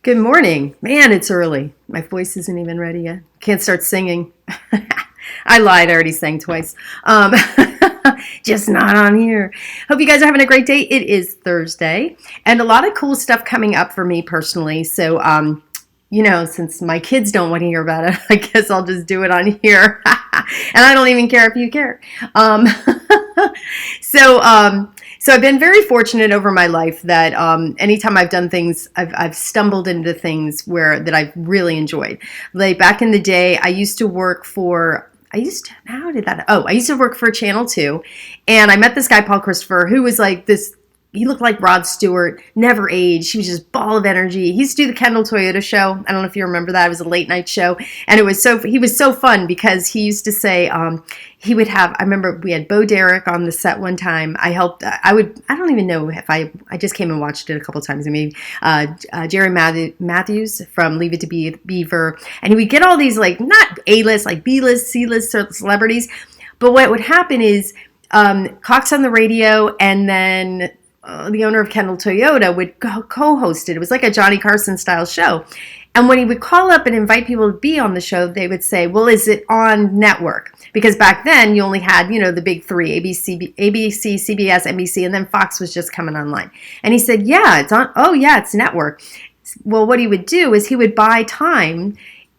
Good morning. Man, it's early. My voice isn't even ready yet. Can't start singing. I lied. I already sang twice. Um, just not on here. Hope you guys are having a great day. It is Thursday and a lot of cool stuff coming up for me personally. So, since my kids don't want to hear about it, I guess I'll just do it on here. And I don't even care if you care. Um, so, um, so I've been very fortunate over my life that anytime I've done things, I've stumbled into things that I've really enjoyed. Like back in the day, I used to work for Channel 2, and I met this guy, Paul Christopher, who was like this. He looked like Rod Stewart, never aged. He was just ball of energy. He used to do the Kendall Toyota show. I don't know if you remember that. It was a late night show. And he was so fun because he used to say, I remember we had Bo Derek on the set one time. I don't even know if I just came and watched it a couple times. I mean, Jerry Matthews from Leave It to Beaver. And he would get all these, like, not A-list, like B-list, C-list celebrities. But what would happen is, Cox on the radio, and then the owner of Kendall Toyota would co-host it. It was like a Johnny Carson style show. And when he would call up and invite people to be on the show, they would say, well, is it on network? Because back then you only had, the big three, ABC, CBS, NBC, and then Fox was just coming online. And he said, yeah, it's on. Oh, yeah, it's network. Well, what he would do is he would buy time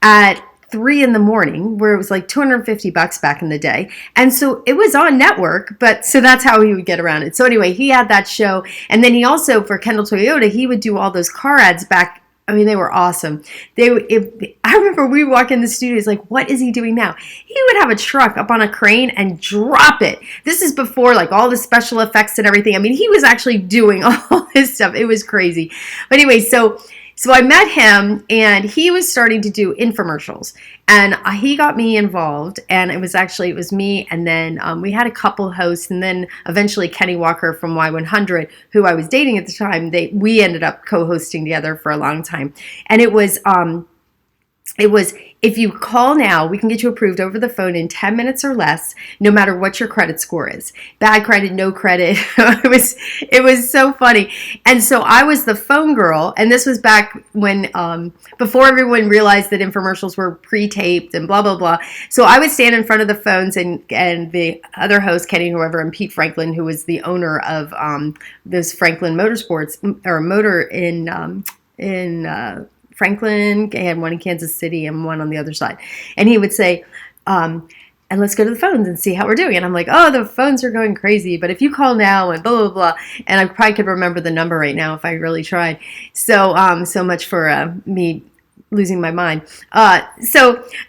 at 3 in the morning, where it was like $250 back in the day. And so it was on network, but so that's how he would get around it. So anyway, he had that show. And then he also, for Kendall Toyota, he would do all those car ads back. I mean, they were awesome. I remember we would walk in the studio, it's like, what is he doing now? He would have a truck up on a crane and drop it. This is before like all the special effects and everything. I mean, he was actually doing all this stuff. It was crazy. But anyway, so I met him, and he was starting to do infomercials, and he got me involved, and it was me, and then we had a couple hosts, and then eventually Kenny Walker from Y100, who I was dating at the time, we ended up co-hosting together for a long time, and it was if you call now, we can get you approved over the phone in 10 minutes or less, no matter what your credit score is. Bad credit, no credit. It was so funny. And so I was the phone girl, and this was back when, before everyone realized that infomercials were pre-taped and blah, blah, blah. So I would stand in front of the phones, and the other host, Kenny, whoever, and Pete Franklin, who was the owner of this Franklin Motorsports, or Motor in Franklin, and one in Kansas City and one on the other side. And he would say, and let's go to the phones and see how we're doing. And I'm like, oh, the phones are going crazy, but if you call now and blah, blah, blah. And I probably could remember the number right now if I really tried. So, so much for me losing my mind. And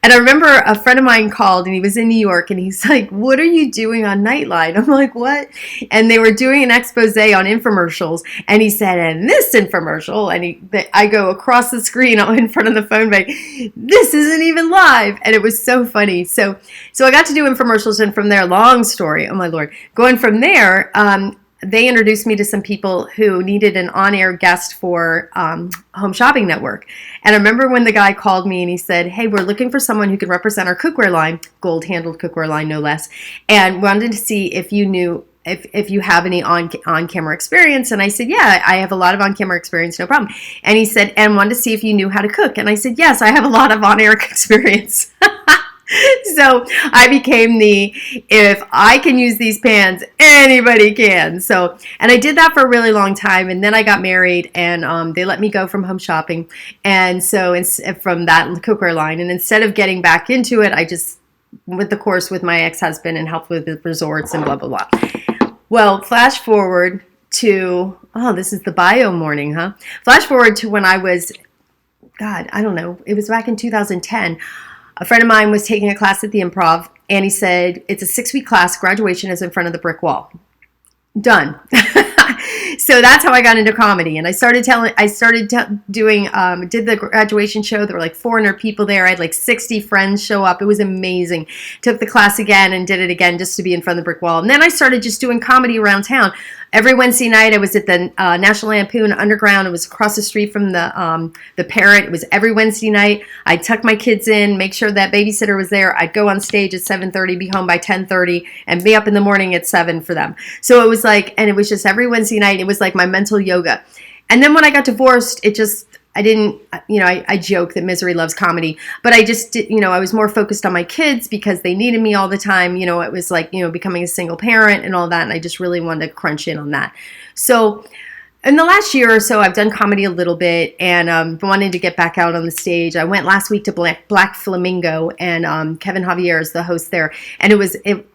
I remember a friend of mine called, and he was in New York, and he's like, what are you doing on Nightline? I'm like, what? And they were doing an expose on infomercials, and he said, and this infomercial, and I go across the screen in front of the phone, like, this isn't even live. And it was so funny. So I got to do infomercials, and from there, long story, oh my Lord, going from there, they introduced me to some people who needed an on-air guest for Home Shopping Network. And I remember when the guy called me and he said, hey, we're looking for someone who can represent our cookware line, gold-handled cookware line, no less, and wanted to see if you knew if you have any on-camera experience. And I said, yeah, I have a lot of on-camera experience, no problem. And he said, and wanted to see if you knew how to cook. And I said, yes, I have a lot of on-air experience. So I became if I can use these pans, anybody can. And I did that for a really long time. And then I got married, and they let me go from Home Shopping. And so it's from that cookware line. And instead of getting back into it, I just went the course with my ex-husband and helped with the resorts and blah, blah, blah. Well, flash forward to, this is the bio morning, huh? Flash forward to when I was, God, I don't know. It was back in 2010. A friend of mine was taking a class at the Improv, and he said, it's a 6-week class. Graduation is in front of the brick wall. Done. So that's how I got into comedy. And I started doing, did the graduation show. There were like 400 people there. I had like 60 friends show up. It was amazing. Took the class again and did it again just to be in front of the brick wall. And then I started just doing comedy around town. Every Wednesday night, I was at the National Lampoon Underground. It was across the street from the Parrot. It was every Wednesday night. I'd tuck my kids in, make sure that babysitter was there. I'd go on stage at 7:30, be home by 10:30, and be up in the morning at 7 for them. So it was like, and it was just every Wednesday night. It was like my mental yoga. And then when I got divorced, I didn't, I joke that misery loves comedy, but I just, I was more focused on my kids because they needed me all the time. It was like, becoming a single parent and all that. And I just really wanted to crunch in on that. So in the last year or so, I've done comedy a little bit and wanted to get back out on the stage. I went last week to Black Flamingo, and Kevin Javier is the host there. And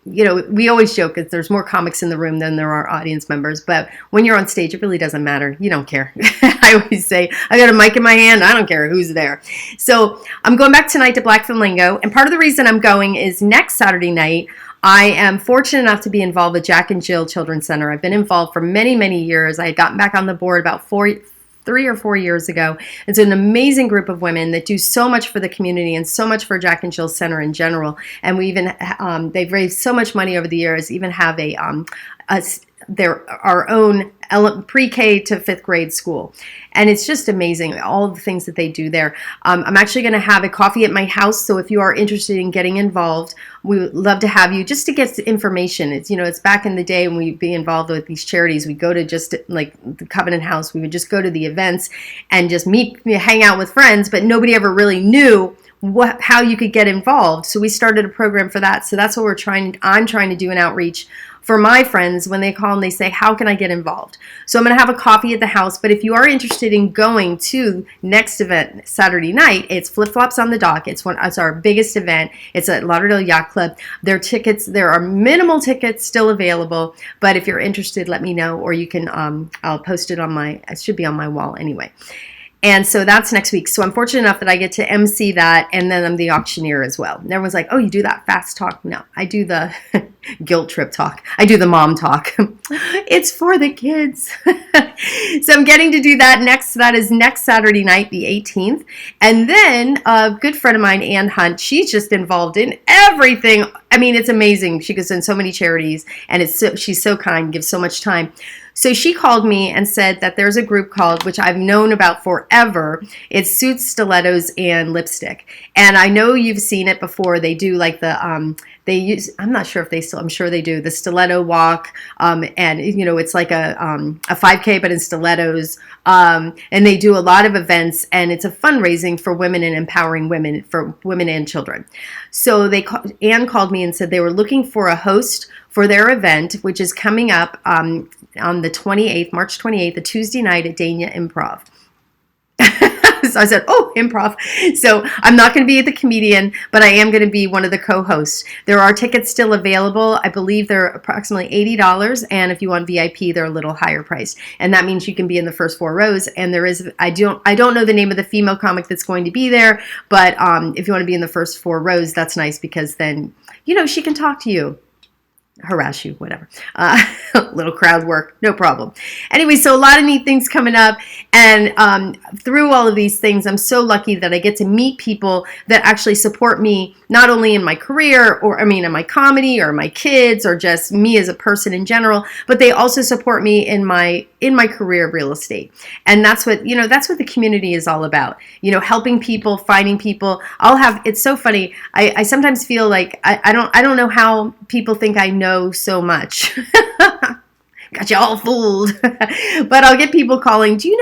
we always joke that there's more comics in the room than there are audience members. But when you're on stage, it really doesn't matter. You don't care. I always say, I got a mic in my hand. I don't care who's there. So I'm going back tonight to Black Flamingo. And part of the reason I'm going is next Saturday night, I am fortunate enough to be involved with Jack and Jill Children's Center. I've been involved for many, many years. I had gotten back on the board about 3 or 4 years ago. It's an amazing group of women that do so much for the community and so much for Jack and Jill Center in general. And we even they've raised so much money over the years. Even have our own pre-K to 5th grade school. And it's just amazing, all the things that they do there. I'm actually going to have a coffee at my house, so if you are interested in getting involved, we would love to have you just to get information. It's back in the day when we'd be involved with these charities. We go to just like the Covenant House. We would just go to the events and just hang out with friends, but nobody ever really knew how you could get involved. So we started a program for that. So that's what I'm trying to do, an outreach for my friends when they call and they say, how can I get involved? So I'm going to have a coffee at the house. But if you are interested in going to next event Saturday night, it's Flip Flops on the Dock. It's our biggest event. It's at Lauderdale Yacht Club. There are minimal tickets still available. But if you're interested, let me know, or you can, I'll post it it should be on my wall anyway. And so that's next week. So I'm fortunate enough that I get to MC that, and then I'm the auctioneer as well. And everyone's like, oh, you do that fast talk? No, I do the guilt trip talk. I do the mom talk. It's for the kids. So I'm getting to do that next. That is next Saturday night, the 18th. And then a good friend of mine, Ann Hunt, she's just involved in everything. I mean, it's amazing. She goes in so many charities, and she's so kind, gives so much time. So she called me and said that there's a group called, which I've known about forever. It's Suits, Stilettos, and Lipstick. And I know you've seen it before. They do like they use, I'm not sure if they still, I'm sure they do, the stiletto walk. And, it's like a 5K, but in stilettos. And they do a lot of events, and it's a fundraising for women and empowering women, for women and children. So Anne called me and said they were looking for a host for their event, which is coming up on the 28th, March 28th, a Tuesday night at Dania Improv. So I said, oh, improv. So I'm not going to be the comedian, but I am going to be one of the co-hosts. There are tickets still available. I believe they're approximately $80, and if you want VIP, they're a little higher priced. And that means you can be in the first 4 rows. And there is, I don't know the name of the female comic that's going to be there, but if you want to be in the first 4 rows, that's nice, because then, she can talk to you. Harass you, whatever. Little crowd work, no problem. Anyway, so a lot of neat things coming up, and through all of these things, I'm so lucky that I get to meet people that actually support me, not only in my career, in my comedy, or my kids, or just me as a person in general, but they also support me in my career of real estate. And that's what the community is all about. Helping people, finding people. It's so funny. I sometimes feel like I don't know how people think I know so much. Got you all fooled. But I'll get people calling, do you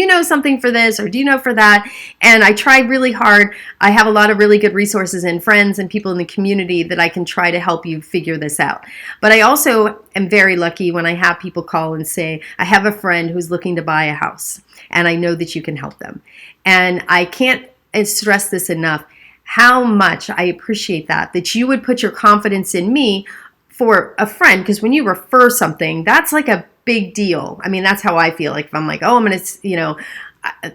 know something for this, or do you know for that? And I try really hard. I have a lot of really good resources and friends and people in the community that I can try to help you figure this out. But I also am very lucky when I have people call and say, I have a friend who's looking to buy a house, and I know that you can help them. And I can't stress this enough, how much I appreciate that you would put your confidence in me for a friend, because when you refer something, that's like a big deal. I mean, that's how I feel. Like if I'm like, oh, I'm going to,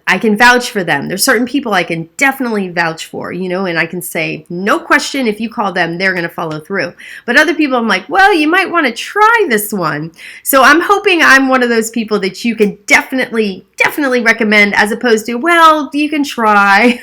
I can vouch for them. There's certain people I can definitely vouch for, and I can say, no question, if you call them, they're going to follow through. But other people, I'm like, well, you might want to try this one. So I'm hoping I'm one of those people that you can definitely recommend, as opposed to, well, you can try.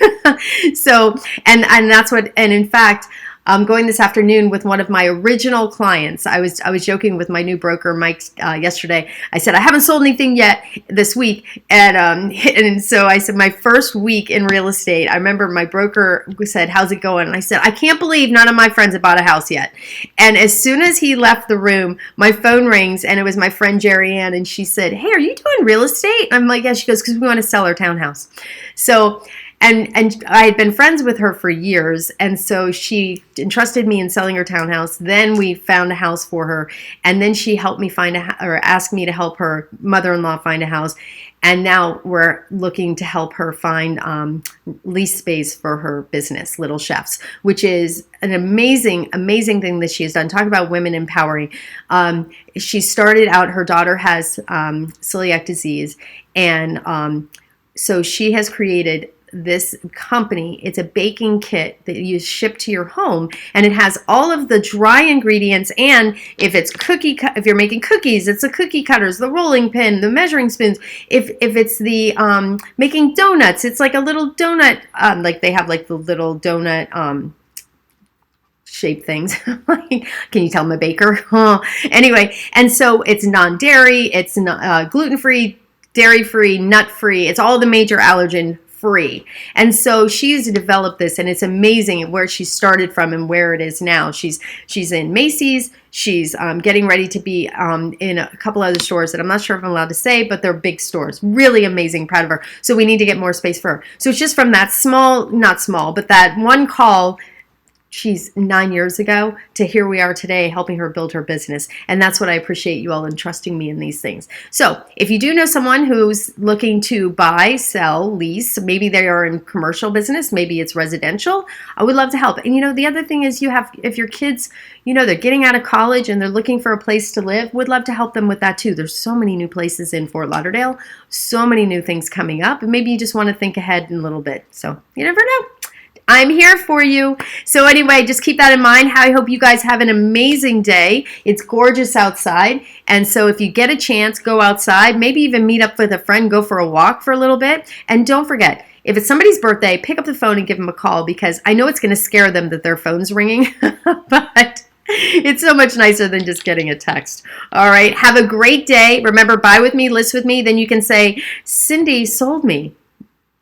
So, and that's what, and in fact, I'm going this afternoon with one of my original clients. I was joking with my new broker, Mike, yesterday. I said, I haven't sold anything yet this week. And so I said, my first week in real estate, I remember my broker said, how's it going? And I said, I can't believe none of my friends have bought a house yet. And as soon as he left the room, my phone rings, and it was my friend Jerry Ann, and she said, hey, are you doing real estate? I'm like, yeah. She goes, because we want to sell our townhouse. So, and I had been friends with her for years, and so she entrusted me in selling her townhouse. Then we found a house for her, and then she helped me find or asked me to help her mother-in-law find a house. And now we're looking to help her find lease space for her business, Little Chefs, which is an amazing, amazing thing that she has done. Talk about women empowering. She started out, her daughter has celiac disease, and so she has created this company. It's a baking kit that you ship to your home, and it has all of the dry ingredients. And if it's if you're making cookies, it's the cookie cutters, the rolling pin, the measuring spoons. If it's the making donuts, it's like a little donut, like they have like the little donut shape things. Can you tell I'm a baker? Anyway, and so it's non-dairy, it's gluten-free, dairy-free, nut-free. It's all the major allergen free. And so she's developed this, and it's amazing where she started from and where it is now. She's in Macy's. She's getting ready to be in a couple other stores that I'm not sure if I'm allowed to say, but they're big stores. Really amazing, proud of her. So we need to get more space for her. So it's just from that not small, but that one call, she's 9 years ago, to here we are today helping her build her business. And that's what I appreciate you all entrusting me in these things. So if you do know someone who's looking to buy, sell, lease, maybe they are in commercial business, maybe it's residential, I would love to help. And the other thing is, if your kids, they're getting out of college and they're looking for a place to live, would love to help them with that too. There's so many new places in Fort Lauderdale, so many new things coming up, and maybe you just want to think ahead in a little bit. So you never know. I'm here for you. So anyway, just keep that in mind. I hope you guys have an amazing day. It's gorgeous outside. And so if you get a chance, go outside, maybe even meet up with a friend, go for a walk for a little bit. And don't forget, if it's somebody's birthday, pick up the phone and give them a call, because I know it's going to scare them that their phone's ringing, but it's so much nicer than just getting a text. All right. Have a great day. Remember, buy with me, list with me. Then you can say, Cindy sold me.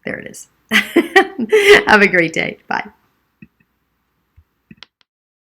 There it is. Have a great day. Bye.